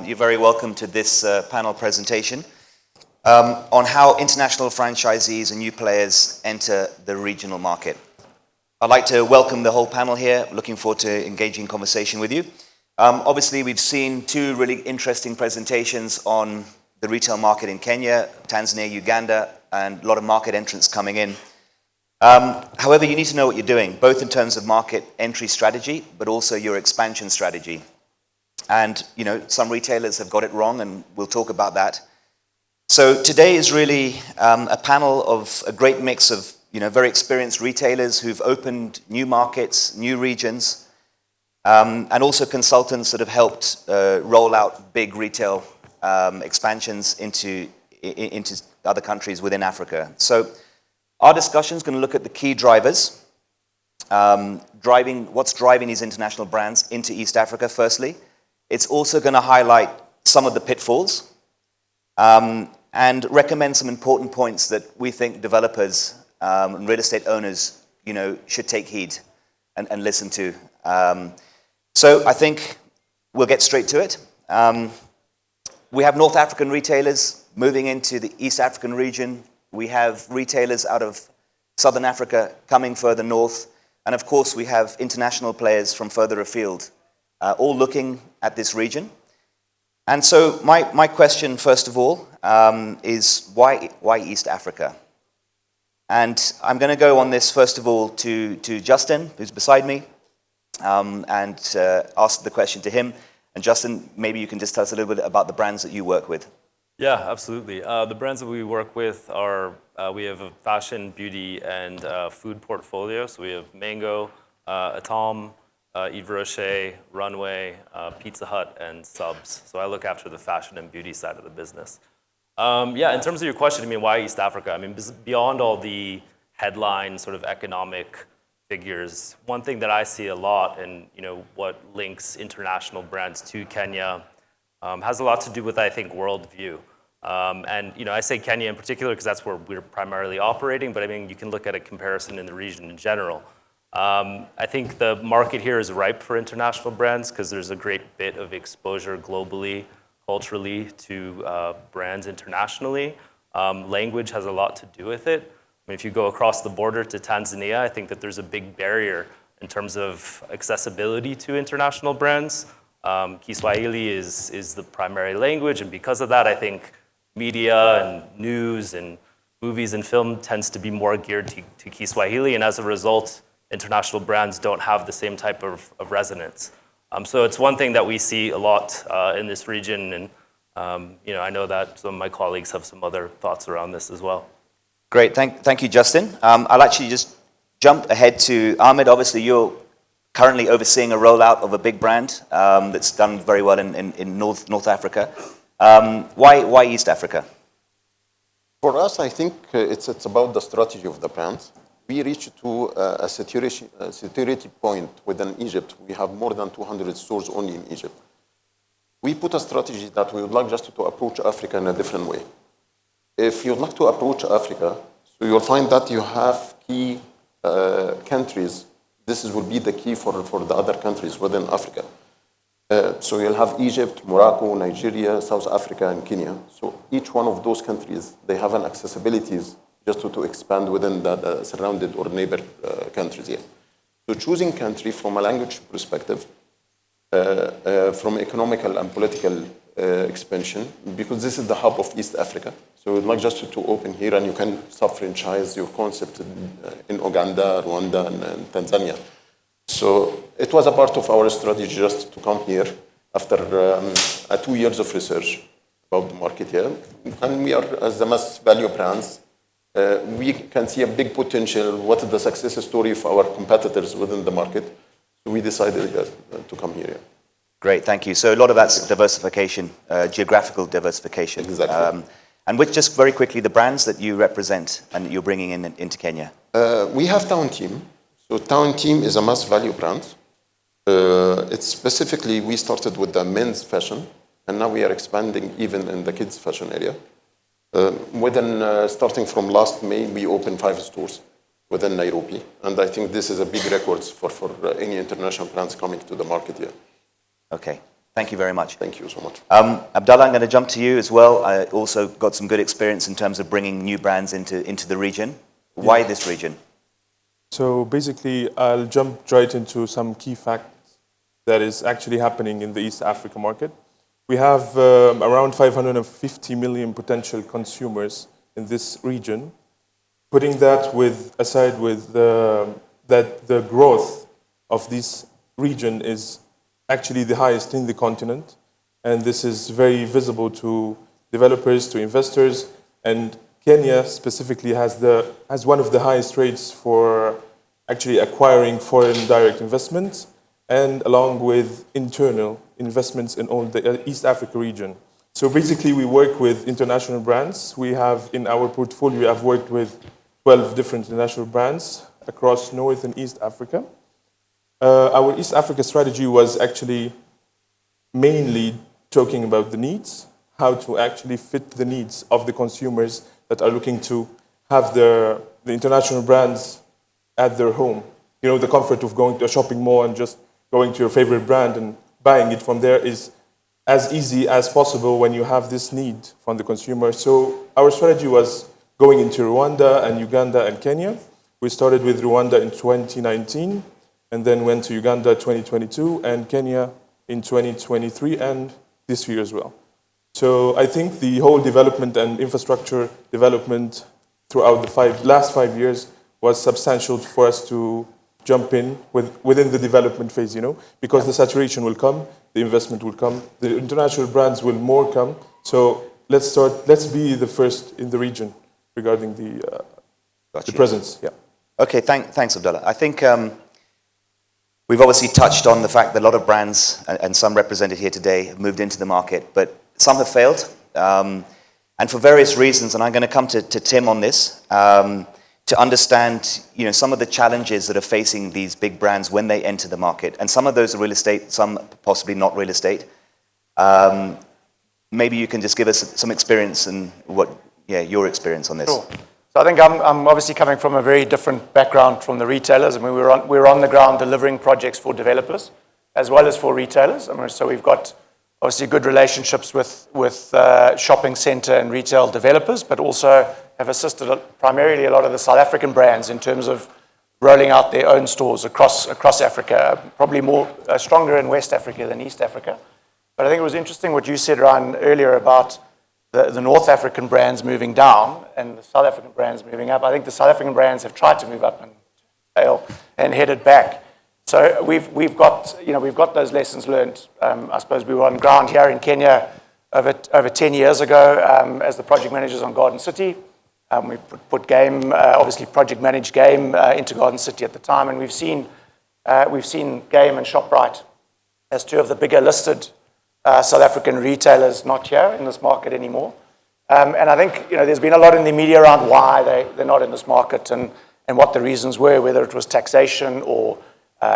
You're very welcome to this panel presentation on how international franchisees and new players enter the regional market. I'd like to welcome the whole panel here. Looking forward to engaging conversation with you. Obviously, we've seen two really interesting presentations on the retail market in Kenya, Tanzania, Uganda, and a lot of market entrants coming in. However, you need to know what you're doing, both in terms of market entry strategy, but also your expansion strategy. And, some retailers have got it wrong, and we'll talk about that. So today is really a panel of a great mix of, very experienced retailers who've opened new markets, new regions, and also consultants that have helped roll out big retail expansions into other countries within Africa. So our discussion is going to look at the key drivers, what's driving these international brands into East Africa, firstly. It's also going to highlight some of the pitfalls and recommend some important points that we think developers and real estate owners, should take heed and listen to. So I think we'll get straight to it. We have North African retailers moving into the East African region. We have retailers out of Southern Africa coming further north. And of course, we have international players from further afield, all looking at this region. And so my question, first of all, is why East Africa? And I'm going to go on this, first of all, to Justin, who's beside me, and ask the question to him. And Justin, maybe you can just tell us a little bit about the brands that you work with. Yeah, absolutely. The brands that we work with are, we have a fashion, beauty, and food portfolio. So we have Mango, Atom, Yves Rocher, Runway, Pizza Hut, and Subs. So I look after the fashion and beauty side of the business. In terms of your question, why East Africa? Beyond all the headline sort of economic figures, one thing that I see a lot and, what links international brands to Kenya has a lot to do with, I think, worldview. I say Kenya in particular because that's where we're primarily operating, but you can look at a comparison in the region in general. I think the market here is ripe for international brands because there's a great bit of exposure globally, culturally, to brands internationally. Language has a lot to do with it. If you go across the border to Tanzania, I think that there's a big barrier in terms of accessibility to international brands. Kiswahili is the primary language, and because of that, I think media and news and movies and film tends to be more geared to Kiswahili, and as a result, international brands don't have the same type of resonance. So it's one thing that we see a lot in this region, and I know that some of my colleagues have some other thoughts around this as well. Great, thank you, Justin. I'll actually just jump ahead to Ahmed. Obviously, you're currently overseeing a rollout of a big brand that's done very well in North Africa. Why East Africa? For us, I think it's about the strategy of the brands. We reached to a security point within Egypt. We have more than 200 stores only in Egypt. We put a strategy that we would like just to approach Africa in a different way. If you'd like to approach Africa, so you'll find that you have key countries. This will be the key for the other countries within Africa. So you'll have Egypt, Morocco, Nigeria, South Africa, and Kenya. So each one of those countries, they have an accessibilities just to expand within the surrounded or neighbor countries here. So choosing country from a language perspective, from economical and political expansion, because this is the hub of East Africa. So we'd like just to open here, and you can sub-franchise your concept in Uganda, Rwanda, and Tanzania. So it was a part of our strategy just to come here after 2 years of research about the market here. And we are, as the mass value brands, we can see a big potential. What is the success story of our competitors within the market? So we decided to come here. Great, thank you. So a lot of that's diversification, geographical diversification. Exactly. And with just very quickly, the brands that you represent and that you're bringing into Kenya. We have Town Team. So Town Team is a mass value brand. It's specifically, we started with the men's fashion, and now we are expanding even in the kids' fashion area. Starting from last May, we opened 5 stores within Nairobi. And I think this is a big record for any international brands coming to the market here. Okay. Thank you very much. Thank you so much. Abdallah, I'm going to jump to you as well. I also got some good experience in terms of bringing new brands into the region. Why this region? So basically, I'll jump right into some key facts that is actually happening in the East Africa market. We have around 550 million potential consumers in this region. Putting that aside with that the growth of this region is actually the highest in the continent, and this is very visible to developers, to investors, and Kenya specifically has one of the highest rates for actually acquiring foreign direct investments, and along with internal investments in all the East Africa region. So basically, we work with international brands. We have in our portfolio, I've worked with 12 different international brands across North and East Africa. Our East Africa strategy was actually mainly talking about the needs, how to actually fit the needs of the consumers that are looking to have the international brands at their home. You know, the comfort of going to a shopping mall and just going to your favorite brand and buying it from there is as easy as possible when you have this need from the consumer. So our strategy was going into Rwanda and Uganda and Kenya. We started with Rwanda in 2019 and then went to Uganda 2022 and Kenya in 2023 and this year as well. So I think the whole development and infrastructure development throughout the last 5 years was substantial for us to jump in within the development phase, you know, because the saturation will come, the investment will come, the international brands will more come. So let's be the first in the region regarding the presence. Yeah. Okay, thanks, Abdallah. I think we've obviously touched on the fact that a lot of brands, and some represented here today, have moved into the market, but some have failed, and for various reasons, and I'm going to come to Tim on this, to understand, you know, some of the challenges that are facing these big brands when they enter the market. And some of those are real estate, some possibly not real estate. Maybe you can just give us some experience and your experience on this. Sure. So I think I'm obviously coming from a very different background from the retailers. I mean, we're on the ground delivering projects for developers as well as for retailers. I mean, so we've got obviously good relationships with shopping center and retail developers, but also have assisted primarily a lot of the South African brands in terms of rolling out their own stores across Africa, probably more stronger in West Africa than East Africa. But I think it was interesting what you said, Ryan, earlier about the North African brands moving down and the South African brands moving up. I think the South African brands have tried to move up and fail and headed back. So we've got those lessons learned. I suppose we were on ground here in Kenya over 10 years ago as the project managers on Garden City. We put game, obviously project managed game into Garden City at the time, and we've seen Game and ShopRite as two of the bigger listed South African retailers not here in this market anymore. And I think there's been a lot in the media around why they're not in this market and what the reasons were, whether it was taxation or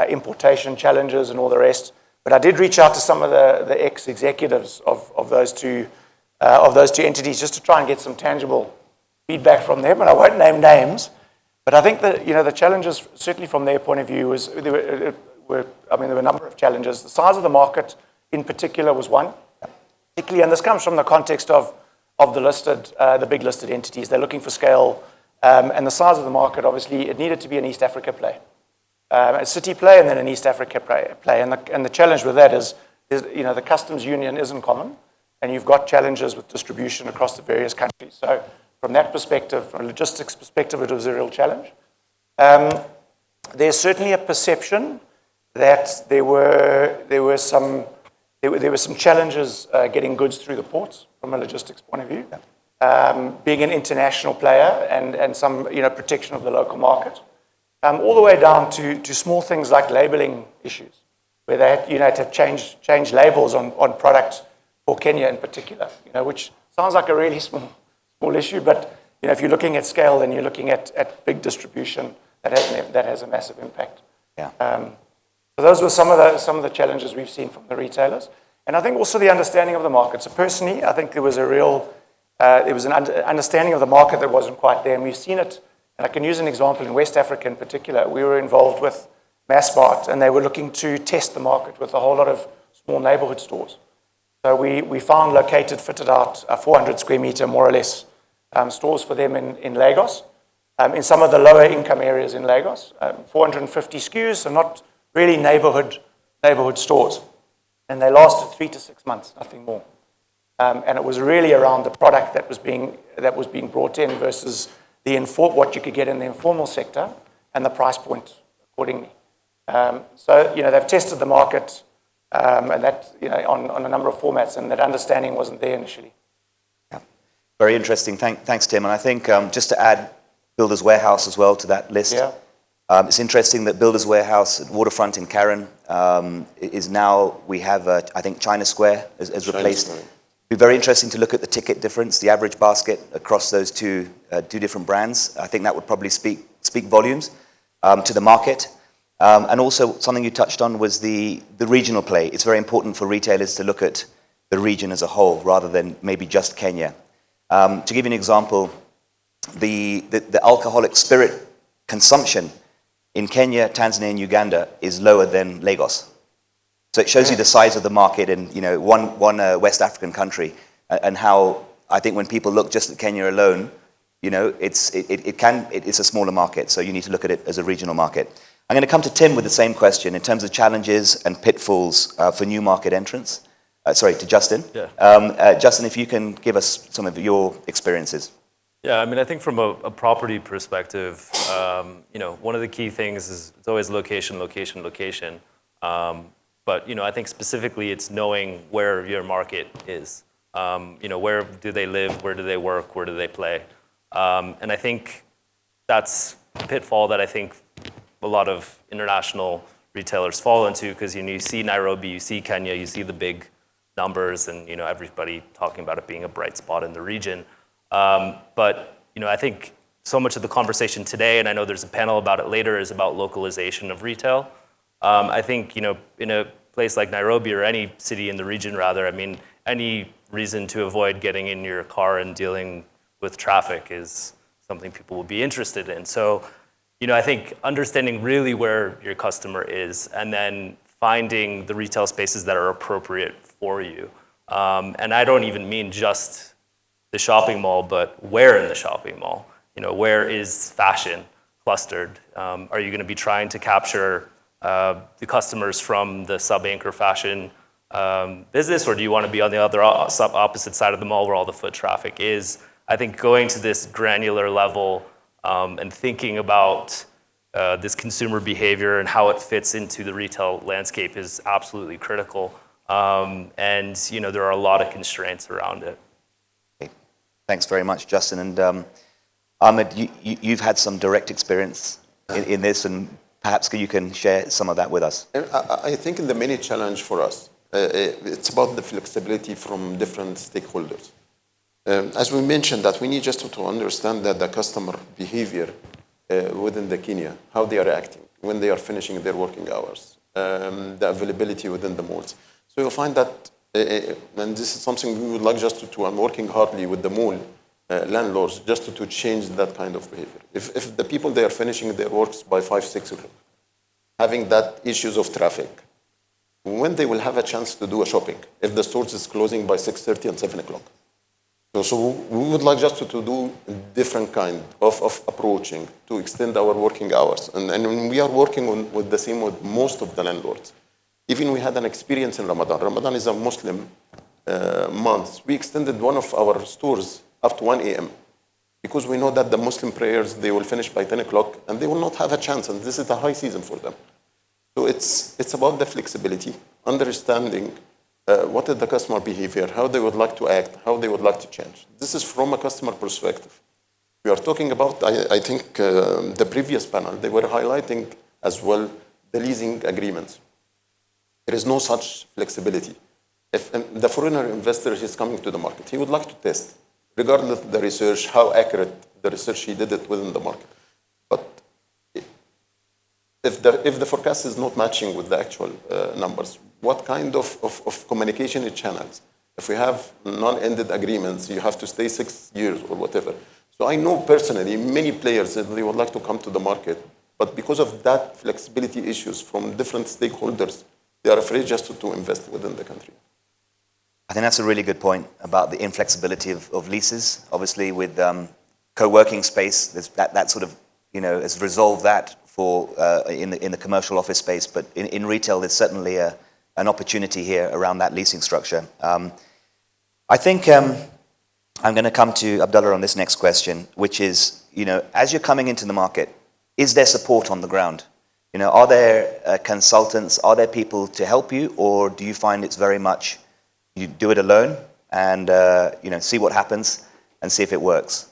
importation challenges and all the rest. But I did reach out to some of the ex-executives of those two entities just to try and get some tangible feedback from them, and I won't name names, but I think that the challenges, certainly from their point of view, there were a number of challenges. The size of the market, in particular, was one, particularly, and this comes from the context of the big listed entities. They're looking for scale, and the size of the market, obviously, it needed to be an East Africa play, a city play, and then an East Africa play. And the challenge with that is the customs union isn't common, and you've got challenges with distribution across the various countries. So from that perspective, from a logistics perspective, it was a real challenge. There's certainly a perception that there were some challenges getting goods through the ports from a logistics point of view. Being an international player and some protection of the local market, all the way down to small things like labeling issues, where they had to change labels on product for Kenya in particular, which sounds like a really small issue, but if you're looking at scale, then you're looking at big distribution that has a massive impact. Yeah. So those were some of the challenges we've seen from the retailers, and I think also the understanding of the market. So personally, I think there was an understanding of the market that wasn't quite there, and we've seen it. And I can use an example in West Africa in particular. We were involved with Massmart, and they were looking to test the market with a whole lot of small neighborhood stores. So we found located, fitted out 400 square meter, more or less, stores for them in Lagos, in some of the lower income areas in Lagos, 450 SKUs, so not really neighborhood stores. And they lasted 3 to 6 months, nothing more. And it was really around the product that was being brought in versus what you could get in the informal sector and the price point accordingly. So they've tested the market and that on a number of formats, and that understanding wasn't there initially. Yeah. Very interesting. Thanks, Tim. And I think just to add Builders Warehouse as well to that list. Yeah. It's interesting that Builders Warehouse at Waterfront in Karen is now, we have, I think, China Square has replaced. Square. It'd be very interesting to look at the ticket difference, the average basket across those two different brands. I think that would probably speak volumes to the market. And also something you touched on was the regional play. It's very important for retailers to look at the region as a whole rather than maybe just Kenya. To give you an example, the alcoholic spirit consumption in Kenya, Tanzania, and Uganda is lower than Lagos. So it shows you the size of the market in one West African country, and how I think when people look just at Kenya alone, it's a smaller market. So you need to look at it as a regional market. I'm going to come to Tim with the same question in terms of challenges and pitfalls for new market entrants. To Justin. Yeah. Justin, if you can give us some of your experiences. Yeah, I mean, I think from a property perspective, one of the key things is it's always location. But I think specifically it's knowing where your market is. Where do they live? Where do they work? Where do they play? And I think that's a pitfall that I think a lot of international retailers fall into, because you see Nairobi, you see Kenya, you see the big numbers, and everybody talking about it being a bright spot in the region. But I think so much of the conversation today, and I know there's a panel about it later, is about localization of retail. I think in a place like Nairobi, or any city in the region rather, I mean, any reason to avoid getting in your car and dealing with traffic is something people will be interested in. So I think understanding really where your customer is, and then finding the retail spaces that are appropriate for you. And I don't even mean just the shopping mall, but where in the shopping mall? Where is fashion clustered? Are you going to be trying to capture the customers from the sub-anchor fashion business, or do you want to be on the other opposite side of the mall where all the foot traffic is? I think going to this granular level and thinking about this consumer behavior and how it fits into the retail landscape is absolutely critical. And there are a lot of constraints around it. Okay. Thanks very much, Justin. And Ahmed, you've had some direct experience in this, and perhaps you can share some of that with us. I think the main challenge for us, it's about the flexibility from different stakeholders. As we mentioned, that we need just to understand that the customer behavior within the Kenya, how they are acting when they are finishing their working hours, the availability within the malls. So you'll find that, and this is something we would like just to I'm working hardly with the mall landlords just to change that kind of behavior. If the people, they are finishing their works by 5, 6 o'clock, having that issues of traffic, when they will have a chance to do a shopping, if the stores is closing by 6:30 and 7 o'clock. So we would like just to do different kind of approaching to extend our working hours. And we are working with the same with most of the landlords. Even we had an experience in Ramadan. Ramadan is a Muslim month. We extended one of our stores up to 1 a.m. because we know that the Muslim prayers, they will finish by 10 o'clock and they will not have a chance. And this is the high season for them. So it's about the flexibility, understanding what is the customer behavior, how they would like to act, how they would like to change. This is from a customer perspective. We are talking about, I think, the previous panel, they were highlighting as well the leasing agreements. There is no such flexibility. If the foreigner investor is coming to the market, he would like to test, regardless of the research, how accurate the research he did it within the market. But if the forecast is not matching with the actual numbers, what kind of communication channels? If we have non-ended agreements, you have to stay 6 years or whatever. So I know personally many players that they would like to come to the market, but because of that flexibility issues from different stakeholders, they are afraid just to invest within the country. I think that's a really good point about the inflexibility of leases. Obviously, with co-working space, that sort of, has resolved that for in the commercial office space. But in retail, there's certainly an opportunity here around that leasing structure. I think I'm going to come to Abdullah on this next question, which is, as you're coming into the market, is there support on the ground? Are there consultants? Are there people to help you, or do you find it's very much you do it alone and see what happens and see if it works?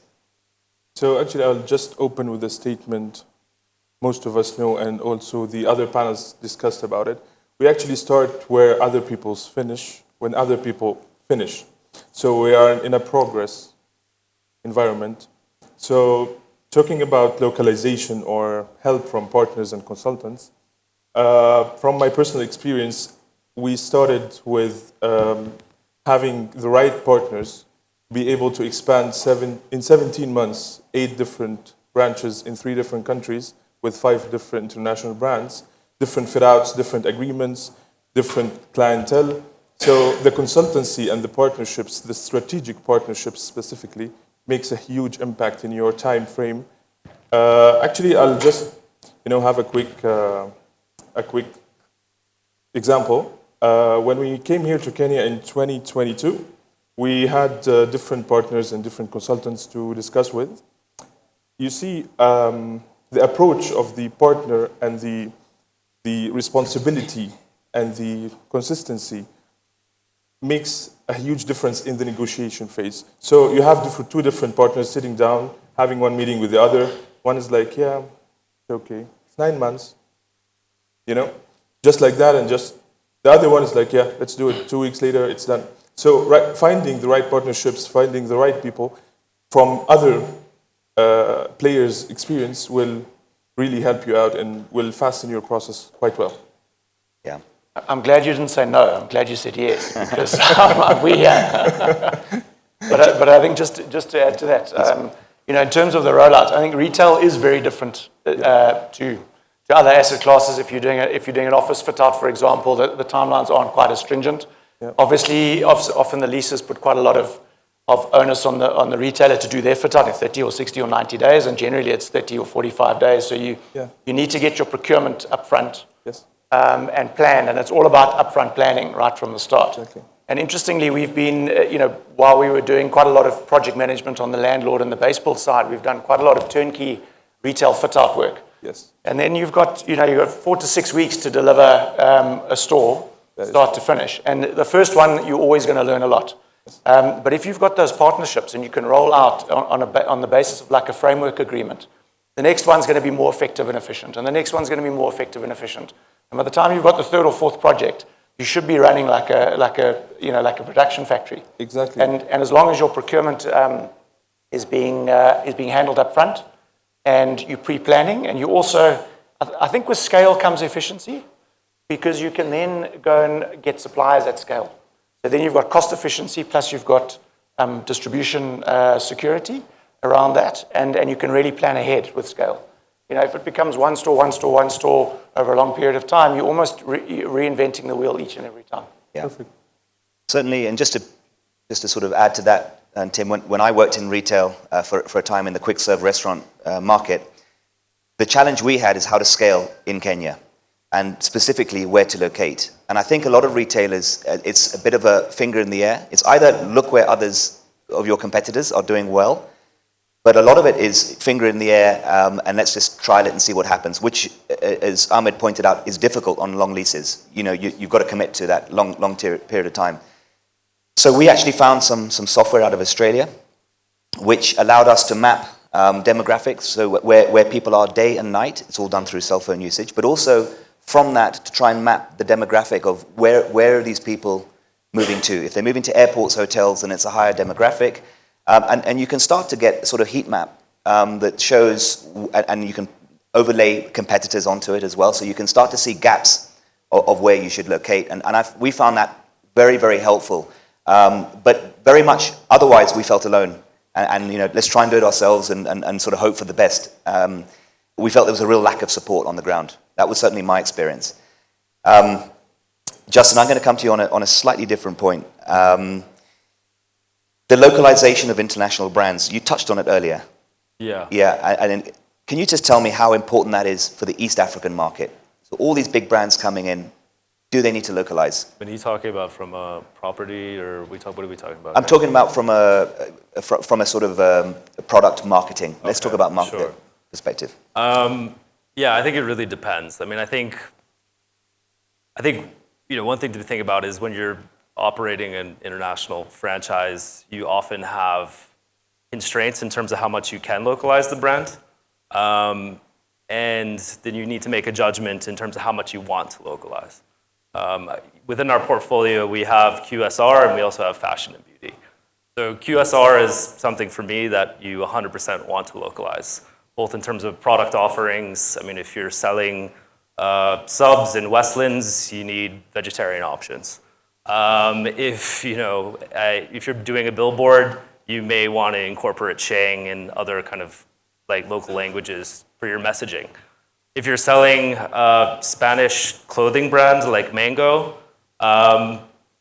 So actually, I'll just open with a statement most of us know, and also the other panels discussed about it. We actually start where other people finish, when other people finish. So we are in a progress environment. So talking about localization or help from partners and consultants, from my personal experience, we started with having the right partners be able to expand in 17 months, 8 different branches in 3 different countries with 5 different international brands, different fit-outs, different agreements, different clientele. So the consultancy and the partnerships, the strategic partnerships specifically, makes a huge impact in your time frame. Actually, I'll just have a quick example. When we came here to Kenya in 2022, we had different partners and different consultants to discuss with. You see, the approach of the partner and the responsibility and the consistency makes a huge difference in the negotiation phase. So you have 2 different partners sitting down, having one meeting with the other. One is like, yeah, it's okay. It's 9 months, just like that. And just the other one is like, yeah, let's do it. 2 weeks later, it's done. So finding the right partnerships, finding the right people from other players' experience will really help you out and will fasten your process quite well. Yeah. I'm glad you didn't say no. I'm glad you said yes. Because but I think just to add to that, in terms of the rollout, I think retail is very different to other asset classes. If you're doing an office fit out, for example, the timelines aren't quite as stringent. Yeah. Obviously, often the leases put quite a lot of onus on the retailer to do their fit out in 30 or 60 or 90 days, and generally it's 30 or 45 days. So you need to get your procurement upfront. Yes. And plan, and it's all about upfront planning right from the start. Exactly. And interestingly, we've been, while we were doing quite a lot of project management on the landlord and the base build side, we've done quite a lot of turnkey retail fit-out work. Yes. And then you've got 4 to 6 weeks to deliver a store, start to finish. And the first one, you're always going to learn a lot. Yes. But if you've got those partnerships and you can roll out on the basis of like a framework agreement, the next one's going to be more effective and efficient, and the next one's going to be more effective and efficient. And by the time you've got the 3rd or 4th project, you should be running like a production factory. Exactly. And as long as your procurement is being handled up front, and you're pre-planning, and you also, I think with scale comes efficiency, because you can then go and get suppliers at scale. So then you've got cost efficiency, plus you've got distribution security around that, and you can really plan ahead with scale. If it becomes one store over a long period of time, you're almost reinventing the wheel each and every time. Yeah. Perfect. Certainly, and just to sort of add to that, and Tim, when I worked in retail for a time in the quick serve restaurant market, the challenge we had is how to scale in Kenya, and specifically where to locate. And I think a lot of retailers, it's a bit of a finger in the air. It's either look where others of your competitors are doing well, but a lot of it is finger in the air, and let's just trial it and see what happens, which, as Ahmed pointed out, is difficult on long leases. You've got to commit to that long period of time. So we actually found some software out of Australia, which allowed us to map demographics, so where people are day and night. It's all done through cell phone usage, but also from that to try and map the demographic of where are these people moving to. If they're moving to airports, hotels, then it's a higher demographic. And you can start to get a sort of heat map that shows, and you can overlay competitors onto it as well, so you can start to see gaps of where you should locate. And we found that very, very helpful. But very much otherwise, we felt alone. And let's try and do it ourselves and sort of hope for the best. We felt there was a real lack of support on the ground. That was certainly my experience. Justin, I'm going to come to you on a slightly different point. The localization of international brands, you touched on it earlier. Yeah. Yeah, and can you just tell me how important that is for the East African market? So all these big brands coming in, do they need to localize? When you talking about from a property, or what are we talking about? I'm talking about from a sort of product marketing. Let's talk about market sure. perspective. Yeah, I think it really depends. I mean, I think one thing to think about is when you're operating an international franchise, you often have constraints in terms of how much you can localize the brand. And then you need to make a judgment in terms of how much you want to localize. Within our portfolio, we have QSR and we also have fashion and beauty. So QSR is something for me that you 100% want to localize, both in terms of product offerings. I mean, if you're selling subs in Westlands, you need vegetarian options. If you're doing a billboard, you may want to incorporate Shang and other kind of like local languages for your messaging. If you're selling Spanish clothing brands like Mango,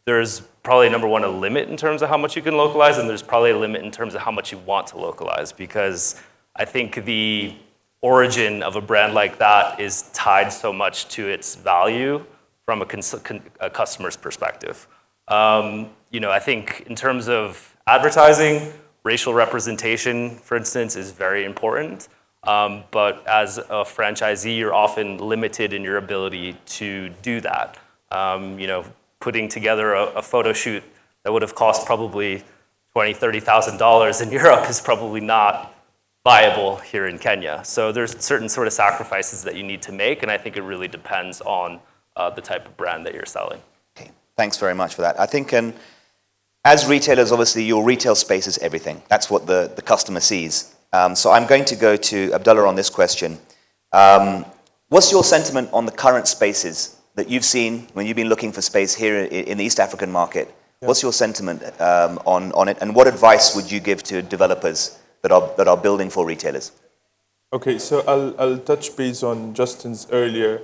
there's probably number one a limit in terms of how much you can localize, and there's probably a limit in terms of how much you want to localize, because I think the origin of a brand like that is tied so much to its value from a customer's perspective. I think in terms of advertising, racial representation, for instance, is very important. But as a franchisee, you're often limited in your ability to do that. Putting together a photo shoot that would have cost probably $20,000, $30,000 in Europe is probably not viable here in Kenya. So there's certain sort of sacrifices that you need to make, and I think it really depends on the type of brand that you're selling. Okay, thanks very much for that. I think as retailers, obviously your retail space is everything. That's what the customer sees. So I'm going to go to Abdullah on this question. What's your sentiment on the current spaces that you've seen when you've been looking for space here in the East African market? Yeah. What's your sentiment on it, and what advice would you give to developers that are building for retailers? Okay, so I'll touch base on Justin's earlier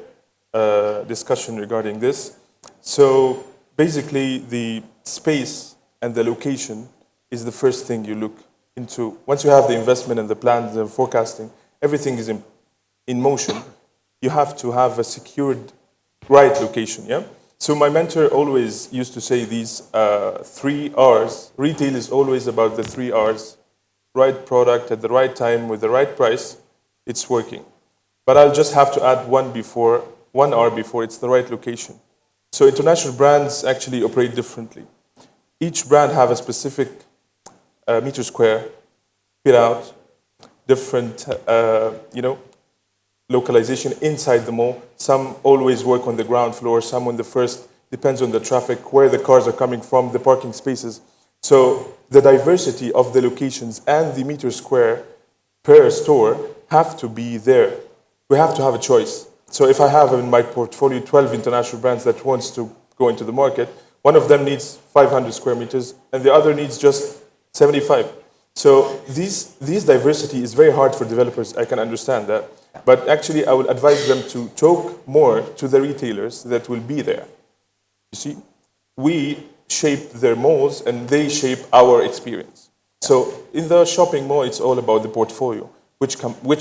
discussion regarding this. So basically, the space and the location is the first thing you look into. Once you have the investment and the plans and forecasting, everything is in motion. You have to have a secured right location, yeah? So my mentor always used to say these 3 R's. Retail is always about the 3 R's. Right product at the right time with the right price, it's working. But I'll just have to add one R before, it's the right location. So international brands actually operate differently. Each brand have a specific meter square fit out, different, localization inside the mall. Some always work on the ground floor, some on the first, depends on the traffic, where the cars are coming from, the parking spaces. So the diversity of the locations and the meter square per store have to be there. We have to have a choice. So if I have in my portfolio 12 international brands that wants to go into the market, one of them needs 500 square meters and the other needs just 75. So this diversity is very hard for developers, I can understand that. But actually I would advise them to talk more to the retailers that will be there. You see, we shape their malls and they shape our experience. So in the shopping mall, it's all about the portfolio. Which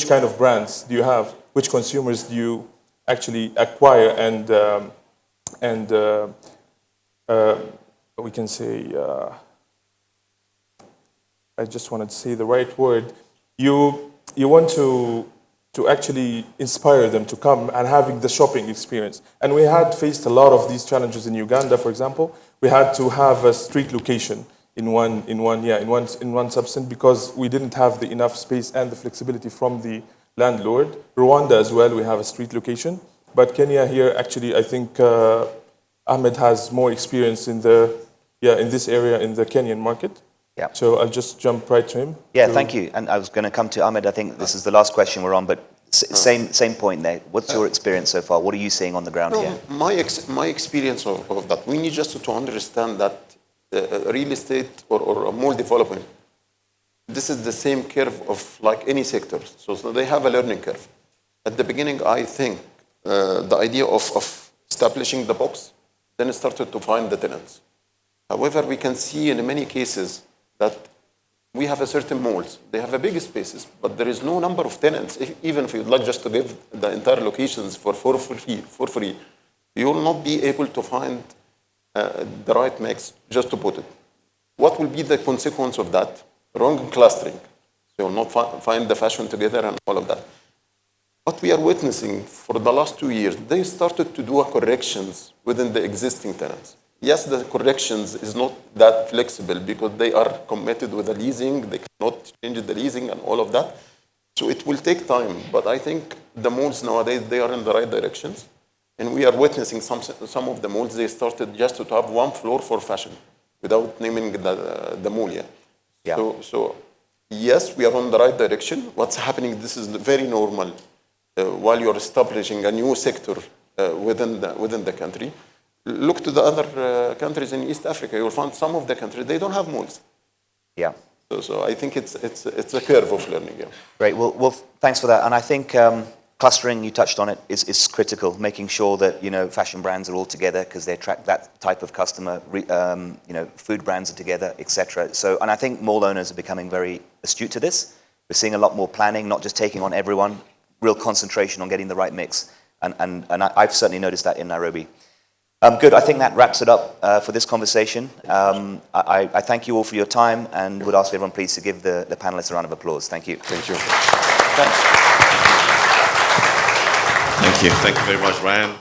kind of brands do you have? Which consumers do you actually acquire and we can say, I just wanted to say the right word. You want to actually inspire them to come and having the shopping experience. And we had faced a lot of these challenges in Uganda, for example. We had to have a street location in one substance because we didn't have the enough space and the flexibility from the landlord. Rwanda as well, we have a street location. But Kenya here, actually, I think Ahmed has more experience in this area in the Kenyan market. Yeah. So I'll just jump right to him. Yeah, thank you. And I was going to come to Ahmed. I think this is the last question we're on, but same point there. What's your experience so far? What are you seeing on the ground here? My experience of that, we need just to understand that real estate or a mall development, this is the same curve of like any sector. So they have a learning curve. At the beginning, I think the idea of establishing the box then started to find the tenants. However, we can see in many cases that we have a certain malls. They have a big spaces, but there is no number of tenants. Even if you'd like just to give the entire locations for free, you will not be able to find the right mix just to put it. What will be the consequence of that? Wrong clustering. So you'll not find the fashion together and all of that. What we are witnessing for the last 2 years, they started to do corrections within the existing tenants. Yes, the corrections is not that flexible because they are committed with the leasing, they cannot change the leasing and all of that. So it will take time, but I think the malls nowadays, they are in the right directions. And we are witnessing some of the malls, they started just to have one floor for fashion without naming the mall yet. Yeah. So yes, we are on the right direction. What's happening, this is very normal while you're establishing a new sector within the country. Look to the other countries in East Africa. You'll find some of the countries, they don't have malls. Yeah. So I think it's a curve of learning. Yeah. Great. Well, thanks for that. And I think clustering, you touched on it, is critical. Making sure that fashion brands are all together because they attract that type of customer. Food brands are together, etc. So, and I think mall owners are becoming very astute to this. We're seeing a lot more planning, not just taking on everyone. Real concentration on getting the right mix. And I've certainly noticed that in Nairobi. Good. I think that wraps it up for this conversation. I thank you all for your time and would ask everyone please to give the panelists a round of applause. Thank you. Thank you. Thank you. Thank you very much, Ryan.